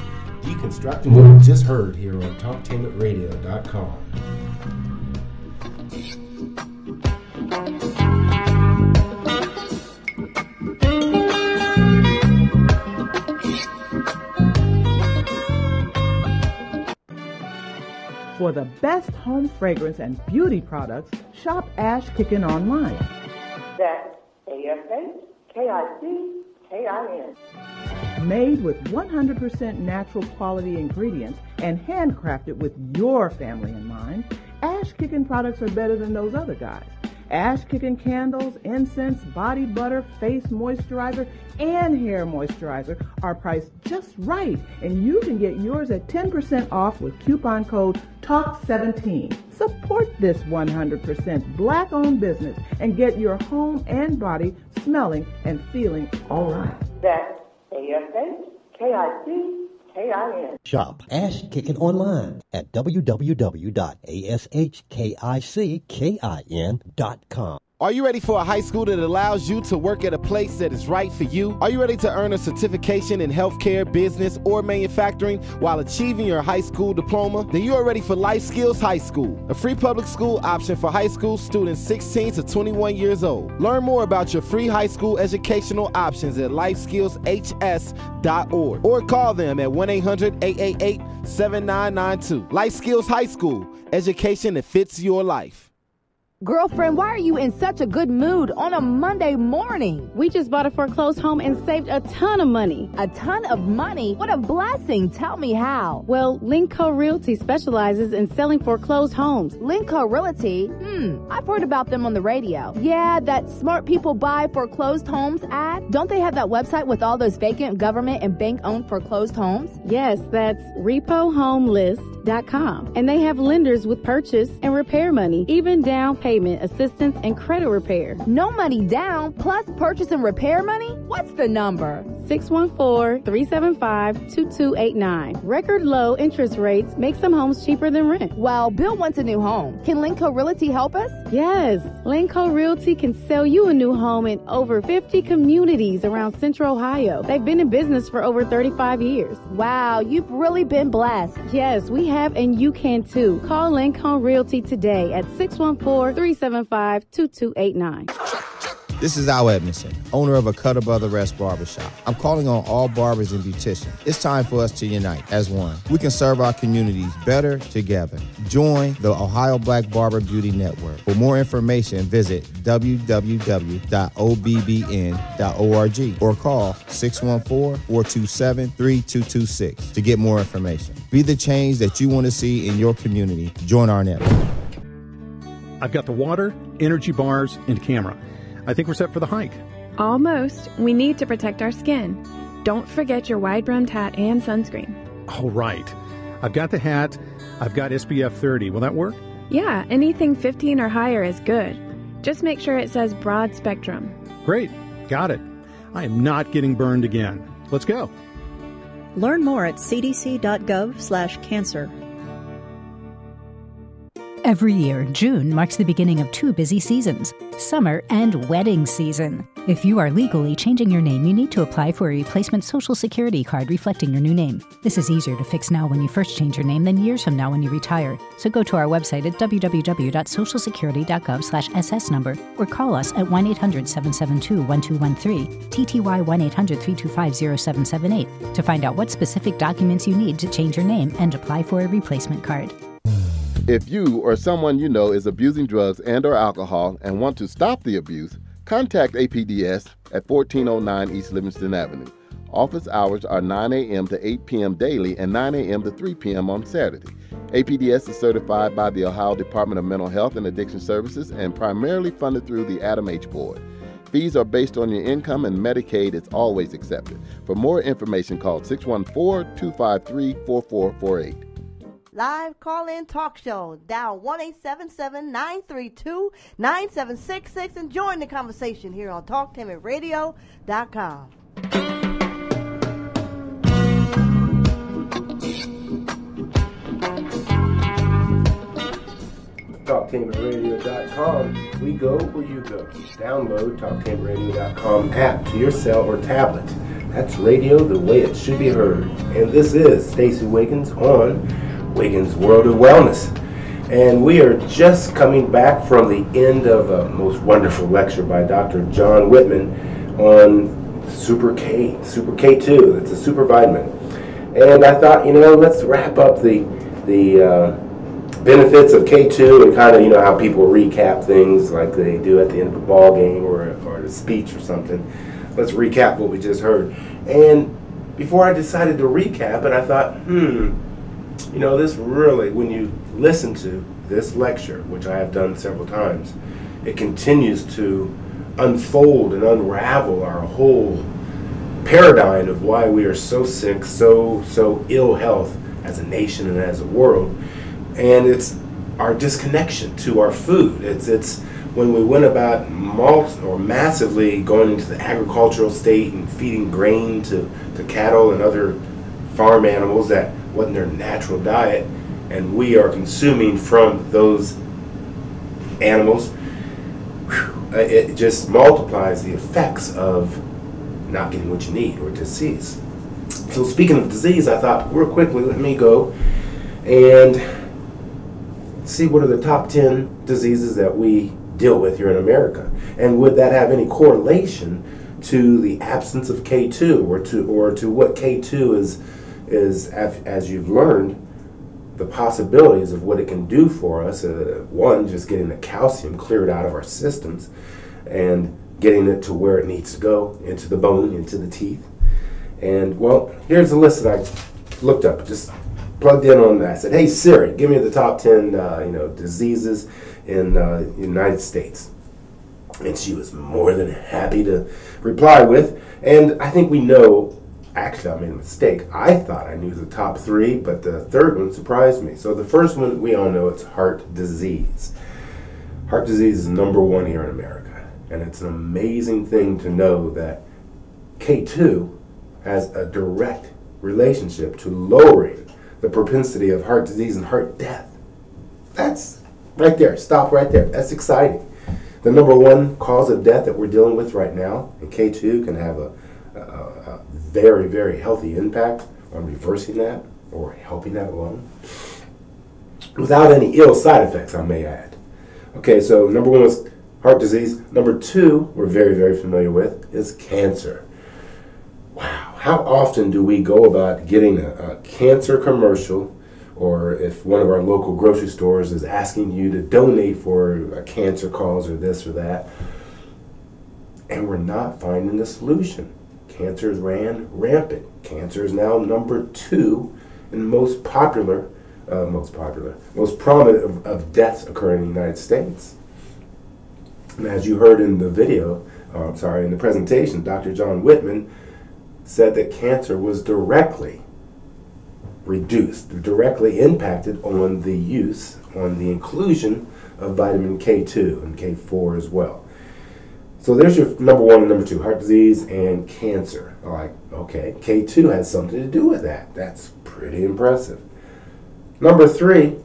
deconstructing what we just heard here on TalkTainmentRadio.com. For the best home fragrance and beauty products, shop Ash Kickin' online. That's ASHKICKIN. Made with 100% natural quality ingredients and handcrafted with your family in mind, Ash Kickin' products are better than those other guys. Ash Kickin' candles, incense, body butter, face moisturizer, and hair moisturizer are priced just right, and you can get yours at 10% off with coupon code TALK17. Support this 100% black-owned business and get your home and body smelling and feeling all right. That's ASHKICKIN. Shop Ash Kickin' online at www.ashkickin.com. Are you ready for a high school that allows you to work at a place that is right for you? Are you ready to earn a certification in healthcare, business, or manufacturing while achieving your high school diploma? Then you are ready for Life Skills High School, a free public school option for high school students 16 to 21 years old. Learn more about your free high school educational options at lifeskillshs.org or call them at 1-800-888-7992. Life Skills High School, education that fits your life. Girlfriend, why are you in such a good mood on a Monday morning? We just bought a foreclosed home and saved a ton of money. A ton of money? What a blessing. Tell me how. Well, Linco Realty specializes in selling foreclosed homes. Linco Realty? I've heard about them on the radio. Yeah, that smart people buy foreclosed homes ad. Don't they have that website with all those vacant government and bank-owned foreclosed homes? Yes, that's repohomelist.com. And they have lenders with purchase and repair money, even down payment assistance and credit repair. No money down plus purchase and repair money? What's the number? 614-375-2289. Record low interest rates make some homes cheaper than rent. Well, Bill wants a new home. Can Linco Realty help us? Yes. Linco Realty can sell you a new home in over 50 communities around Central Ohio. They've been in business for over 35 years. Wow, you've really been blessed. Yes, we have, and you can too. Call Linco Realty today at 614-375-2289. This is Al Edmondson, owner of a Cutter Brother Rest Barbershop. I'm calling on all barbers and beauticians. It's time for us to unite as one. We can serve our communities better together. Join the Ohio Black Barber Beauty Network. For more information, visit www.obbn.org or call 614-427-3226 to get more information. Be the change that you want to see in your community. Join our network. I've got the water, energy bars, and camera. I think we're set for the hike. Almost. We need to protect our skin. Don't forget your wide-brimmed hat and sunscreen. All right. I've got the hat. I've got SPF 30. Will that work? Yeah, anything 15 or higher is good. Just make sure it says broad spectrum. Great. Got it. I am not getting burned again. Let's go. Learn more at cdc.gov/cancer. Every year, June marks the beginning of two busy seasons, summer and wedding season. If you are legally changing your name, you need to apply for a replacement Social Security card reflecting your new name. This is easier to fix now when you first change your name than years from now when you retire. So go to our website at www.socialsecurity.gov/SS number or call us at 1-800-772-1213, TTY 1-800-325-0778 to find out what specific documents you need to change your name and apply for a replacement card. If you or someone you know is abusing drugs and or alcohol and want to stop the abuse, Contact APDS at 1409 East Livingston Avenue. Office hours are 9 a.m. to 8 p.m. daily and 9 a.m. to 3 p.m. on Saturday. APDS is certified by the Ohio Department of Mental Health and Addiction Services and primarily funded through the Adam H. Board. Fees are based on your income and Medicaid is always accepted. For more information, call 614-253-4448. Live call-in talk show. Dial 1-877-932-9766 and join the conversation here on TalkTimidRadio.com. TalkTimidRadio.com. We go where you go. Download TalkTimidRadio.com app to your cell or tablet. That's radio the way it should be heard. And this is Stacey Wiggins on Wiggins World of Wellness. And we are just coming back from the end of a most wonderful lecture by Dr. John Whitman on Super K-2. It's a super vitamin. And I thought, let's wrap up the benefits of K2 and kind of, how people recap things like they do at the end of a ball game or a speech or something. Let's recap what we just heard. And before I decided to recap it, I thought, this really, when you listen to this lecture, which I have done several times, it continues to unfold and unravel our whole paradigm of why we are so sick, so ill health as a nation and as a world. And it's our disconnection to our food. It's when we went about massively going into the agricultural state and feeding grain to cattle and other farm animals that wasn't their natural diet, and we are consuming from those animals. It just multiplies the effects of not getting what you need or disease. So speaking of disease, I thought real quickly, let me go and see what are the top 10 diseases that we deal with here in America, and would that have any correlation to the absence of K2 or to what K2 is as you've learned, the possibilities of what it can do for us. One, just getting the calcium cleared out of our systems and getting it to where it needs to go, into the bone, into the teeth. And well, here's a list that I looked up, just plugged in on that. I said, hey Siri, give me the top 10 diseases in the United States. And she was more than happy to reply with. And I think we know, actually I made a mistake. I thought I knew the top 3, but the third one surprised me. So the first one, we all know, it's heart disease. Heart disease is #1 here in America. And it's an amazing thing to know that K2 has a direct relationship to lowering the propensity of heart disease and heart death. That's right there. Stop right there. That's exciting. The #1 cause of death that we're dealing with right now, and K2 can have a very, very healthy impact on reversing that or helping that along without any ill side effects, I may add. Okay, so #1 was heart disease. #2, we're very, very familiar with, is cancer. Wow, how often do we go about getting a cancer commercial, or if one of our local grocery stores is asking you to donate for a cancer cause or this or that, and we're not finding a solution. Cancer ran rampant. Cancer is now #2 and most prominent of deaths occurring in the United States. And as you heard in the video, in the presentation, Dr. John Whitman said that cancer was directly reduced, directly impacted on the use, on the inclusion of vitamin K2 and K4 as well. So there's your #1 and #2, heart disease and cancer. Like, okay, K2 has something to do with that. That's pretty impressive. #3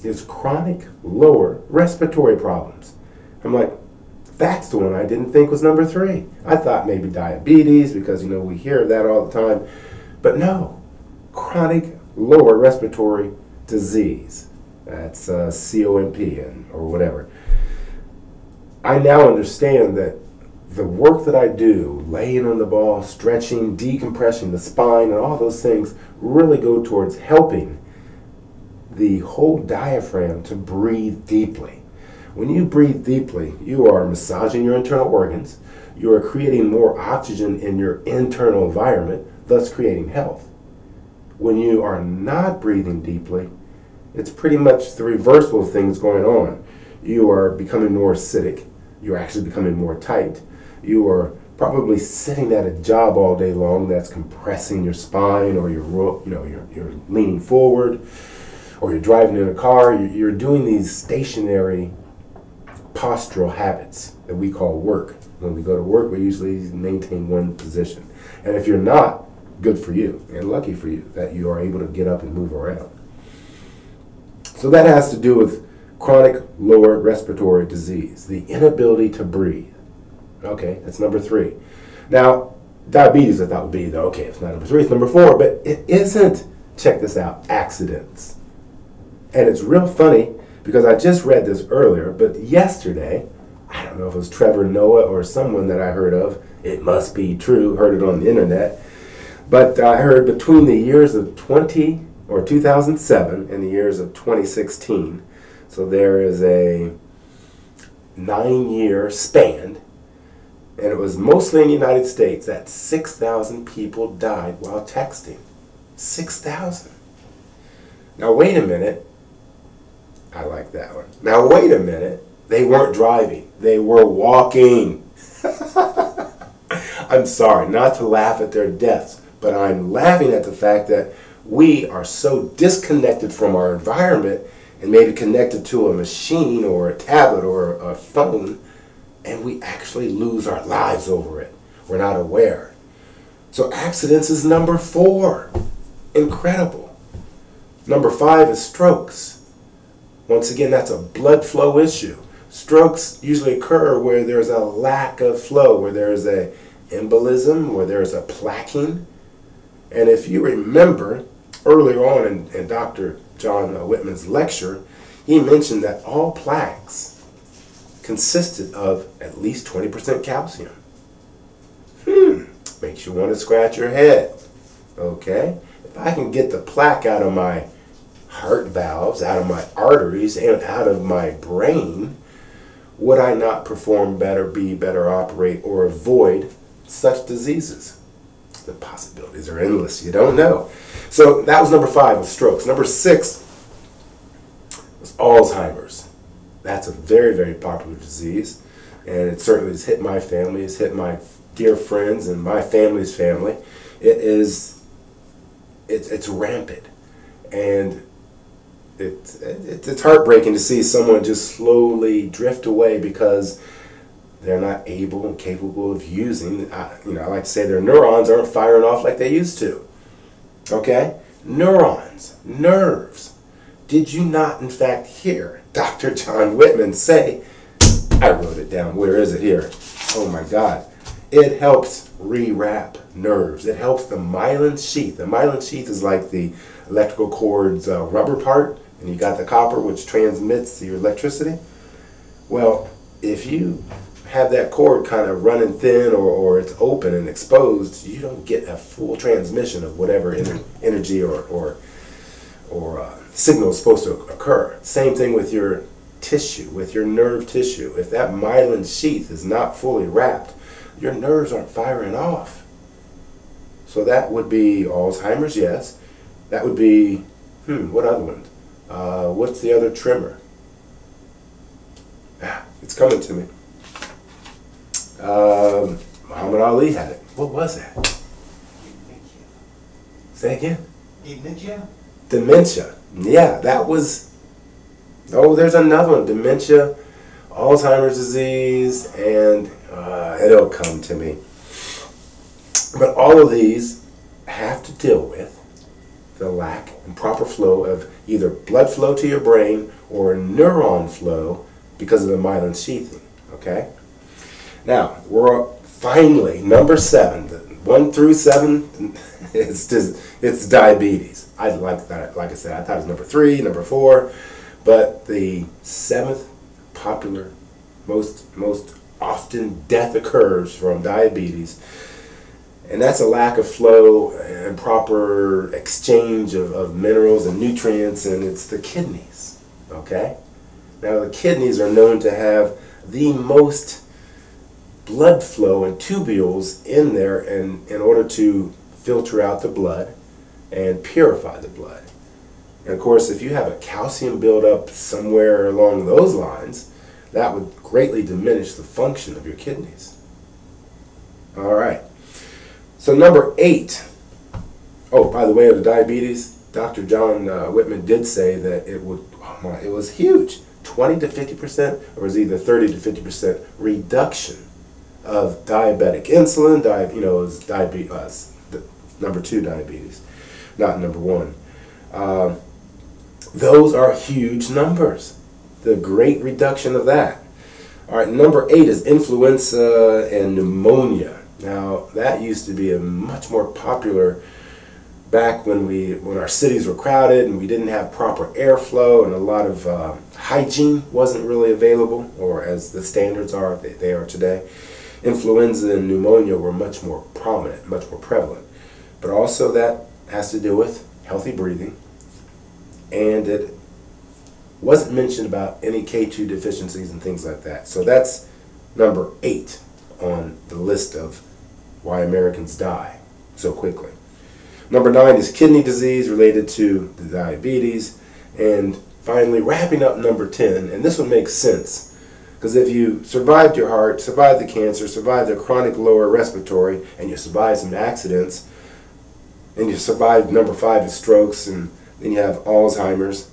is chronic lower respiratory problems. I'm like, that's the one I didn't think was #3. I thought maybe diabetes, because we hear that all the time. But no, chronic lower respiratory disease. That's COMP or whatever. I now understand that the work that I do, laying on the ball, stretching, decompressing the spine, and all those things really go towards helping the whole diaphragm to breathe deeply. When you breathe deeply, you are massaging your internal organs. You are creating more oxygen in your internal environment, thus creating health. When you are not breathing deeply, it's pretty much the reversal of things going on. You are becoming more acidic. You're actually becoming more tight. You are probably sitting at a job all day long that's compressing your spine, or you're leaning forward, or you're driving in a car. You're doing these stationary postural habits that we call work. When we go to work, we usually maintain one position. And if you're not, good for you and lucky for you that you are able to get up and move around. So that has to do with chronic lower respiratory disease, the inability to breathe. Okay, that's number 3. Now, diabetes I thought would be, okay, it's not number 3, it's number 4, but it isn't. Check this out, accidents. And it's real funny because I just read this earlier, but yesterday, I don't know if it was Trevor Noah or someone that I heard of, it must be true, heard it on the internet, but I heard between the years of 2007 and the years of 2016, so there is a 9-year span, and it was mostly in the United States, that 6,000 people died while texting. 6,000. Now wait a minute. I like that one. Now wait a minute. They weren't driving. They were walking. I'm sorry not to laugh at their deaths, but I'm laughing at the fact that we are so disconnected from our environment and maybe connected to a machine or a tablet or a phone, and we actually lose our lives over it. We're not aware. So accidents is number 4. Incredible. Number 5 is strokes. Once again, that's a blood flow issue. Strokes usually occur where there's a lack of flow, where there's a embolism, where there's a plaquing. And if you remember, earlier on in Dr. John Whitman's lecture, he mentioned that all plaques consisted of at least 20% calcium. Makes you want to scratch your head. Okay? If I can get the plaque out of my heart valves, out of my arteries, and out of my brain, would I not perform better, be better, operate, or avoid such diseases? The possibilities are endless. You don't know. So that was number 5 with strokes. Number 6 was Alzheimer's. That's a very, very popular disease, and it certainly has hit my family. It's hit my dear friends and my family's family. It's rampant, and it's heartbreaking to see someone just slowly drift away because they're not able and capable of using, I like to say their neurons aren't firing off like they used to. Okay? Neurons, nerves. Did you not, in fact, hear Dr. John Whitman say, I wrote it down, where is it here? Oh my God. It helps rewrap nerves. It helps the myelin sheath. The myelin sheath is like the electrical cord's rubber part, and you got the copper, which transmits your electricity. Well, if you have that cord kind of running thin or it's open and exposed, you don't get a full transmission of whatever energy or signal is supposed to occur. Same thing with your tissue, with your nerve tissue. If that myelin sheath is not fully wrapped, your nerves aren't firing off. So that would be Alzheimer's, yes. That would be, what other one? What's the other tremor? It's coming to me. Muhammad Ali had it. What was that? Say again? Dementia? Dementia. Yeah, that was... Oh, there's another one. Dementia, Alzheimer's disease, and it'll come to me. But all of these have to deal with the lack and proper flow of either blood flow to your brain or neuron flow because of the myelin sheathing. Okay? Now, we're finally, number 7, 1 through 7, it's diabetes. I like that. Like I said, I thought it was number 3, number 4, but the 7th popular, most often death occurs from diabetes, and that's a lack of flow and proper exchange of minerals and nutrients, and it's the kidneys. Okay? Now, the kidneys are known to have the most blood flow and tubules in there in order to filter out the blood and purify the blood. And of course, if you have a calcium buildup somewhere along those lines, that would greatly diminish the function of your kidneys. All right. So number 8. Oh, by the way, of the diabetes, Dr. John Whitman did say that it was huge. 20 to 50%, or was either 30 to 50% reduction of diabetic insulin. Is diabetes, number 2 diabetes, not number 1. Those are huge numbers. The great reduction of that. All right, number 8 is influenza and pneumonia. Now, that used to be a much more popular back when our cities were crowded and we didn't have proper airflow and a lot of hygiene wasn't really available, or as the standards are, they are today. Influenza and pneumonia were much more prominent, much more prevalent. But also that has to do with healthy breathing, and it wasn't mentioned about any K-2 deficiencies and things like that. So that's number 8 on the list of why Americans die so quickly. Number 9 is kidney disease related to the diabetes. And finally, wrapping up number 10, and this one makes sense, because if you survived your heart, survived the cancer, survived the chronic lower respiratory, and you survived some accidents, and you survived number 5 is strokes, and then you have Alzheimer's,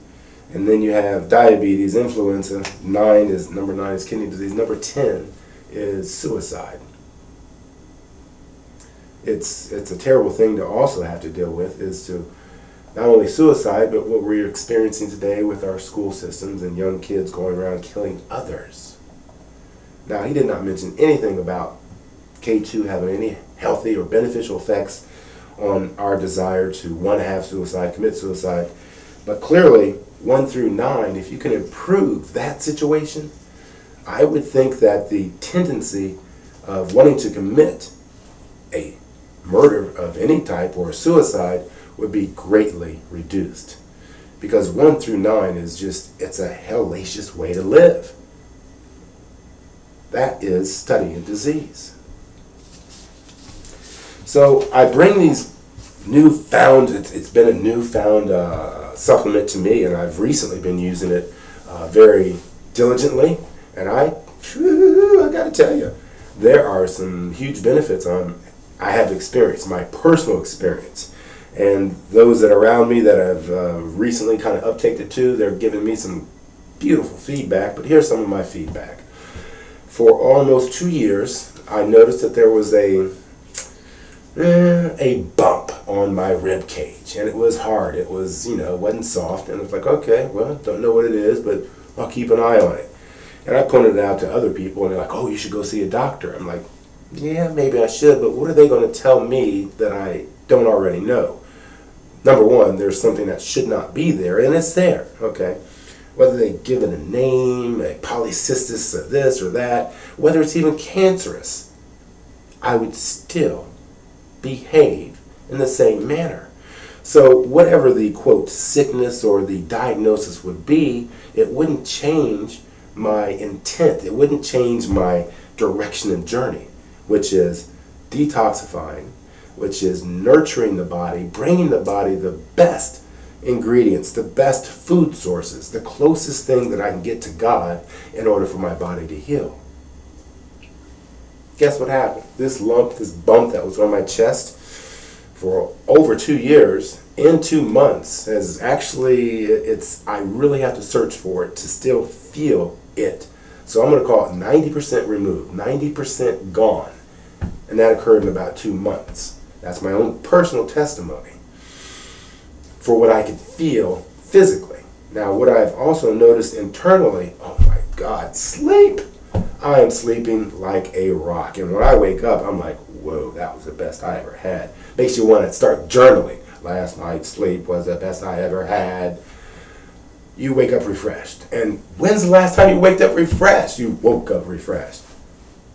and then you have diabetes, influenza. Number 9 is kidney disease. Number 10 is suicide. It's a terrible thing to also have to deal with, is to not only suicide, but what we're experiencing today with our school systems and young kids going around killing others. Now, he did not mention anything about K-2 having any healthy or beneficial effects on our desire to want to have suicide, commit suicide. But clearly, 1 through 9, if you can improve that situation, I would think that the tendency of wanting to commit a murder of any type or suicide would be greatly reduced. Because 1 through 9 is just, it's a hellacious way to live. That is studying disease. So I bring these newfound, it's been a newfound supplement to me, and I've recently been using it very diligently, and I gotta tell you, there are some huge benefits I have experienced, my personal experience. And those that are around me that have recently kind of uptaked it too, they're giving me some beautiful feedback. But here's some of my feedback. For almost 2 years, I noticed that there was a bump on my rib cage, and it was hard. It was, it wasn't soft, and it was like, okay, well, don't know what it is, but I'll keep an eye on it. And I pointed it out to other people, and they're like, oh, you should go see a doctor. I'm like, yeah, maybe I should, but what are they going to tell me that I don't already know? Number 1, there's something that should not be there, and it's there, okay? Whether they give it a name, a polycystis of this or that, whether it's even cancerous, I would still behave in the same manner. So whatever the, quote, sickness or the diagnosis would be, it wouldn't change my intent. It wouldn't change my direction and journey, which is detoxifying, which is nurturing the body, bringing the body the best ingredients, the best food sources, the closest thing that I can get to God in order for my body to heal. Guess what happened? This lump, this bump that was on my chest for over 2 years, in 2 months, has actually, I really have to search for it to still feel it. So I'm going to call it 90% removed, 90% gone. And that occurred in about 2 months. That's my own personal testimony for what I could feel physically. Now, what I've also noticed internally, oh my God, sleep. I am sleeping like a rock. And when I wake up, I'm like, whoa, that was the best I ever had. Makes you want to start journaling. Last night's sleep was the best I ever had. You wake up refreshed. And when's the last time you waked up refreshed? You woke up refreshed.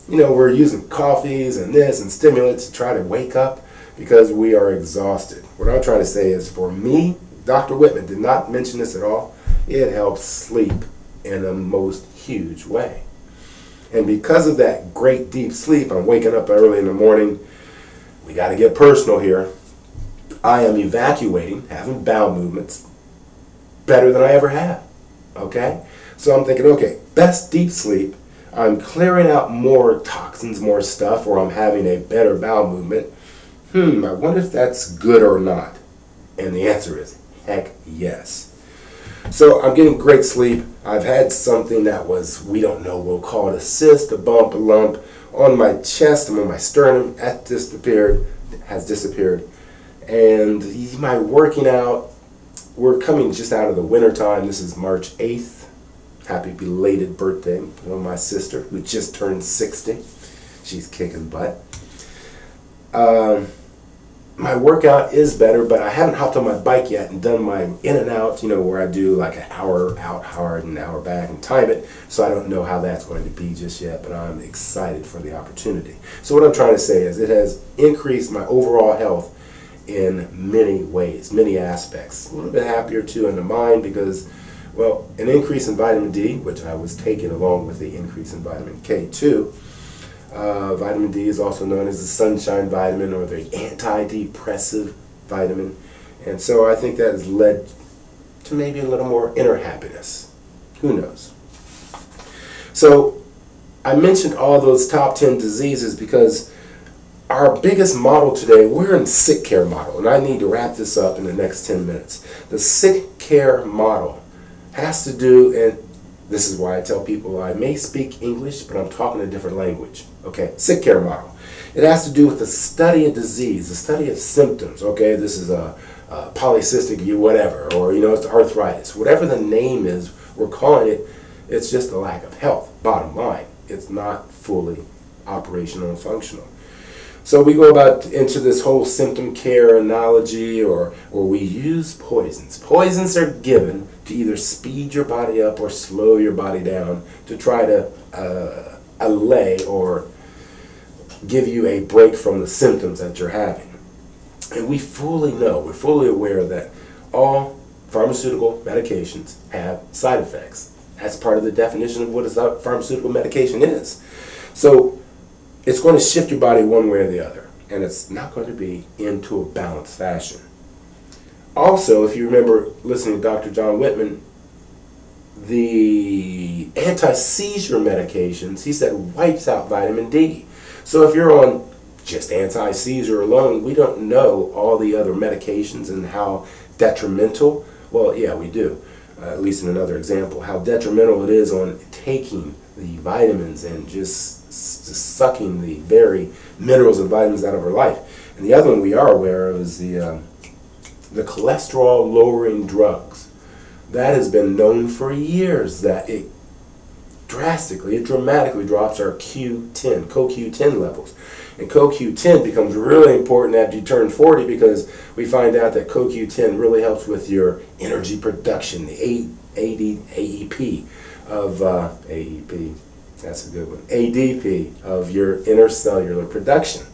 We're using coffees and this and stimulants to try to wake up because we are exhausted. What I'm trying to say is, for me, Dr. Whitman did not mention this at all. It helps sleep in a most huge way. And because of that great deep sleep, I'm waking up early in the morning. We got to get personal here. I am evacuating, having bowel movements better than I ever have. Okay? So I'm thinking, okay, best deep sleep. I'm clearing out more toxins, more stuff, or I'm having a better bowel movement. I wonder if that's good or not. And the answer is, heck yes. So I'm getting great sleep. I've had something that was, we don't know, we'll call it a cyst, a bump, a lump on my chest and on my sternum. That has disappeared. And my working out, we're coming just out of the winter time. This is March 8th. Happy belated birthday of my sister, who just turned 60. She's kicking butt. My workout is better, but I haven't hopped on my bike yet and done my in and out, where I do like an hour out hard and an hour back and time it. So I don't know how that's going to be just yet, but I'm excited for the opportunity. So what I'm trying to say is it has increased my overall health in many ways, many aspects. A little bit happier too in the mind because, well, an increase in vitamin D, which I was taking along with the increase in vitamin K-2. Vitamin D is also known as the sunshine vitamin or the antidepressive vitamin. And so I think that has led to maybe a little more inner happiness. Who knows? So I mentioned all those top 10 diseases because our biggest model today, we're in sick care model. And I need to wrap this up in the next 10 minutes. The sick care model has to do, and this is why I tell people I may speak English, but I'm talking a different language. Okay, sick care model. It has to do with the study of disease, the study of symptoms. Okay, this is a polycystic whatever, or it's arthritis. Whatever the name is, we're calling it, it's just a lack of health. Bottom line, it's not fully operational and functional. So we go about into this whole symptom care analogy, or we use poisons. Poisons are given to either speed your body up or slow your body down to try to allay or give you a break from the symptoms that you're having. And we fully know, we're fully aware that all pharmaceutical medications have side effects. That's part of the definition of what a pharmaceutical medication is. So it's going to shift your body one way or the other, and it's not going to be into a balanced fashion. Also, if you remember listening to Dr. John Whitman, the anti-seizure medications, he said, wipes out vitamin D. So if you're on just anti-seizure alone, we don't know all the other medications and how detrimental. Well, yeah, we do, at least in another example, how detrimental it is on taking the vitamins and just sucking the very minerals and vitamins out of our life. And the other one we are aware of is the cholesterol-lowering drugs. That has been known for years that it dramatically drops our Q10, CoQ10 levels. And CoQ10 becomes really important after you turn 40 because we find out that CoQ10 really helps with your energy production, the AEP of AEP. That's a good one. ADP of your intercellular production.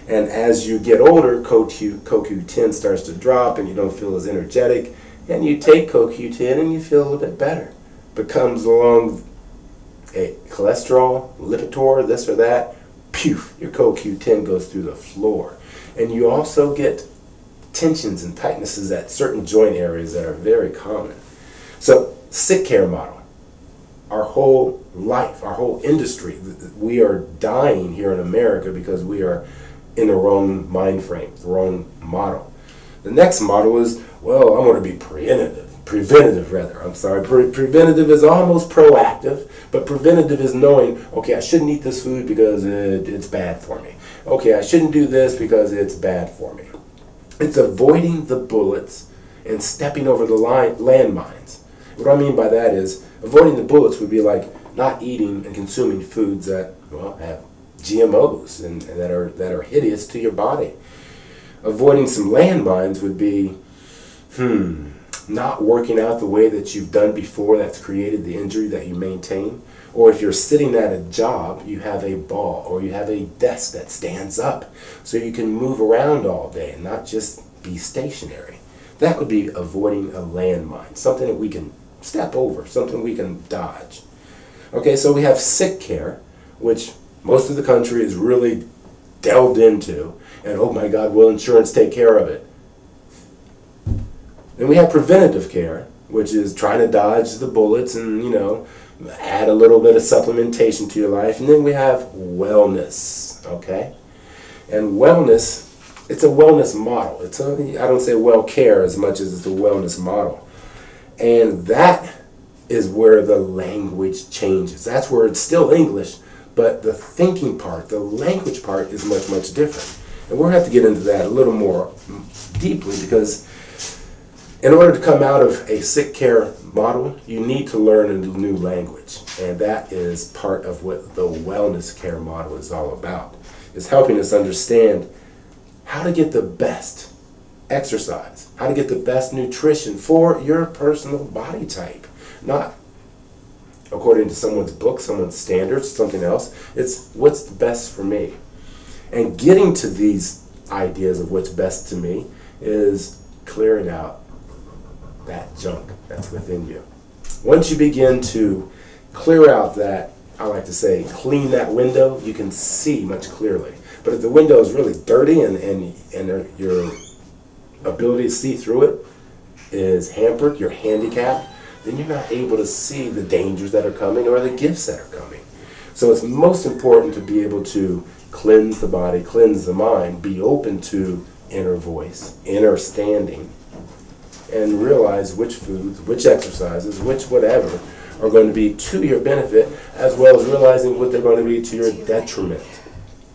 And as you get older, CoQ10 starts to drop and you don't feel as energetic. And you take CoQ10 and you feel a little bit better. Becomes along a cholesterol, Lipitor, this or that, poof, your CoQ10 goes through the floor. And you also get tensions and tightnesses at certain joint areas that are very common. So, sick care model. Our whole life, our whole industry, we are dying here in America because we are in the wrong mind frame, the wrong model. The next model is, well, I'm going to be preventative rather. I'm sorry. Preventative is almost proactive, but preventative is knowing, okay, I shouldn't eat this food because it's bad for me. Okay, I shouldn't do this because it's bad for me. It's avoiding the bullets and stepping over the landmines. What I mean by that is, avoiding the bullets would be like not eating and consuming foods that, well, have GMOs and that are hideous to your body. Avoiding some landmines would be, not working out the way that you've done before that's created the injury that you maintain. Or if you're sitting at a job, you have a ball or you have a desk that stands up so you can move around all day and not just be stationary. That would be avoiding a landmine, something that we can step over, something we can dodge. Okay, so we have sick care, which most of the country is really delved into, and oh my God, will insurance take care of it? Then we have preventative care, which is trying to dodge the bullets and, you know, add a little bit of supplementation to your life. And then we have wellness, okay? And wellness, it's a wellness model. It's a, I don't say well care as much as it's a wellness model. And that is where the language changes. That's where it's still English, but the thinking part, the language part is much, much different. And we'll have to get into that a little more deeply, because in order to come out of a sick care model, you need to learn a new language. And that is part of what the wellness care model is all about. It's helping us understand how to get the best exercise, how to get the best nutrition for your personal body type. Not according to someone's book, someone's standards, something else. It's what's the best for me. And getting to these ideas of what's best to me is clearing out that junk that's within you. Once you begin to clear out that, I like to say, clean that window, you can see much clearly. But if the window is really dirty and your ability to see through it is hampered, you're handicapped, then you're not able to see the dangers that are coming or the gifts that are coming. So it's most important to be able to cleanse the body, cleanse the mind, be open to inner voice, inner standing, and realize which foods, which exercises, which whatever are going to be to your benefit, as well as realizing what they're going to be to your detriment.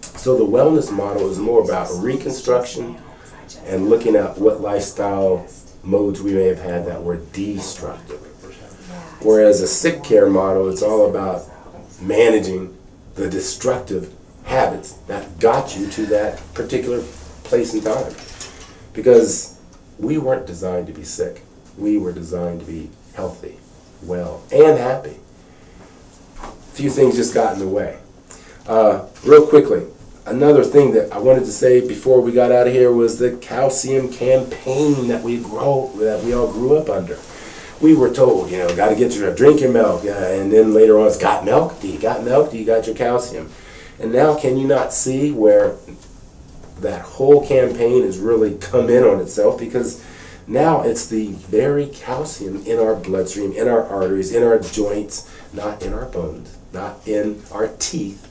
So the wellness model is more about reconstruction and looking at what lifestyle modes we may have had that were destructive. Whereas a sick care model, it's all about managing the destructive habits that got you to that particular place and time. Because we weren't designed to be sick. We were designed to be healthy, well, and happy. A few things just got in the way. Real quickly, another thing that I wanted to say before we got out of here was the calcium campaign that we all grew up under. We were told, you know, got to drink your milk, and then later on, it's got milk. Do you got milk? Do you got your calcium? And now, can you not see where that whole campaign has really come in on itself? Because now it's the very calcium in our bloodstream, in our arteries, in our joints, not in our bones, not in our teeth,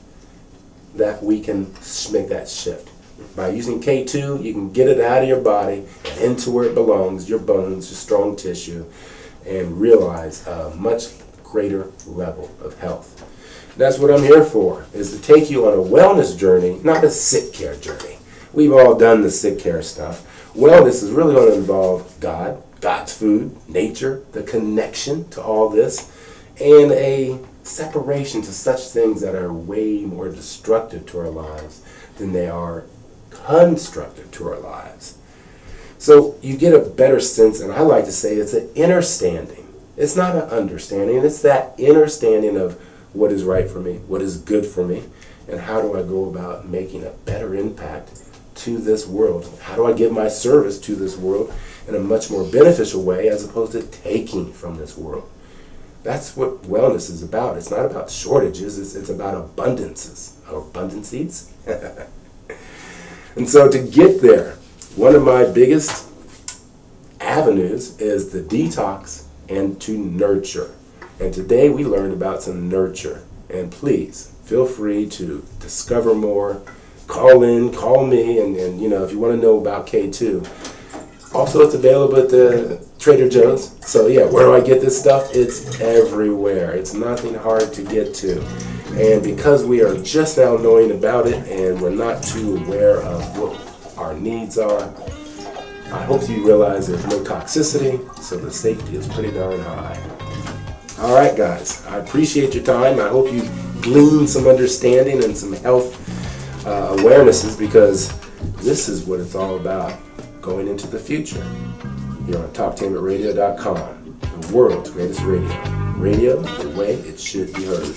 that we can make that shift. By using K-2, you can get it out of your body and into where it belongs, your bones, your strong tissue, and realize a much greater level of health. That's what I'm here for, is to take you on a wellness journey, not a sick care journey. We've all done the sick care stuff. Wellness is really going to involve God, God's food, nature, the connection to all this, and a separation to such things that are way more destructive to our lives than they are constructive to our lives. So you get a better sense, and I like to say it's an inner standing. It's not an understanding. It's that inner standing of what is right for me, what is good for me, and how do I go about making a better impact to this world? How do I give my service to this world in a much more beneficial way as opposed to taking from this world? That's what wellness is about. It's not about shortages. It's about abundances. Abundances? And so to get there, one of my biggest avenues is the detox and to nurture. And today we learned about some nurture. And please, feel free to discover more. Call in, call me, and you know, if you want to know about K-2. Also, it's available at the Trader Joe's. So yeah, where do I get this stuff? It's everywhere. It's nothing hard to get to. And because we are just now knowing about it and we're not too aware of what our needs are, I hope you realize there's no toxicity, so the safety is pretty darn high. All right, guys, I appreciate your time. I hope you glean some understanding and some health awarenesses, because this is what it's all about going into the future. Here on TalkTainmentRadio.com, the world's greatest radio. Radio the way it should be heard.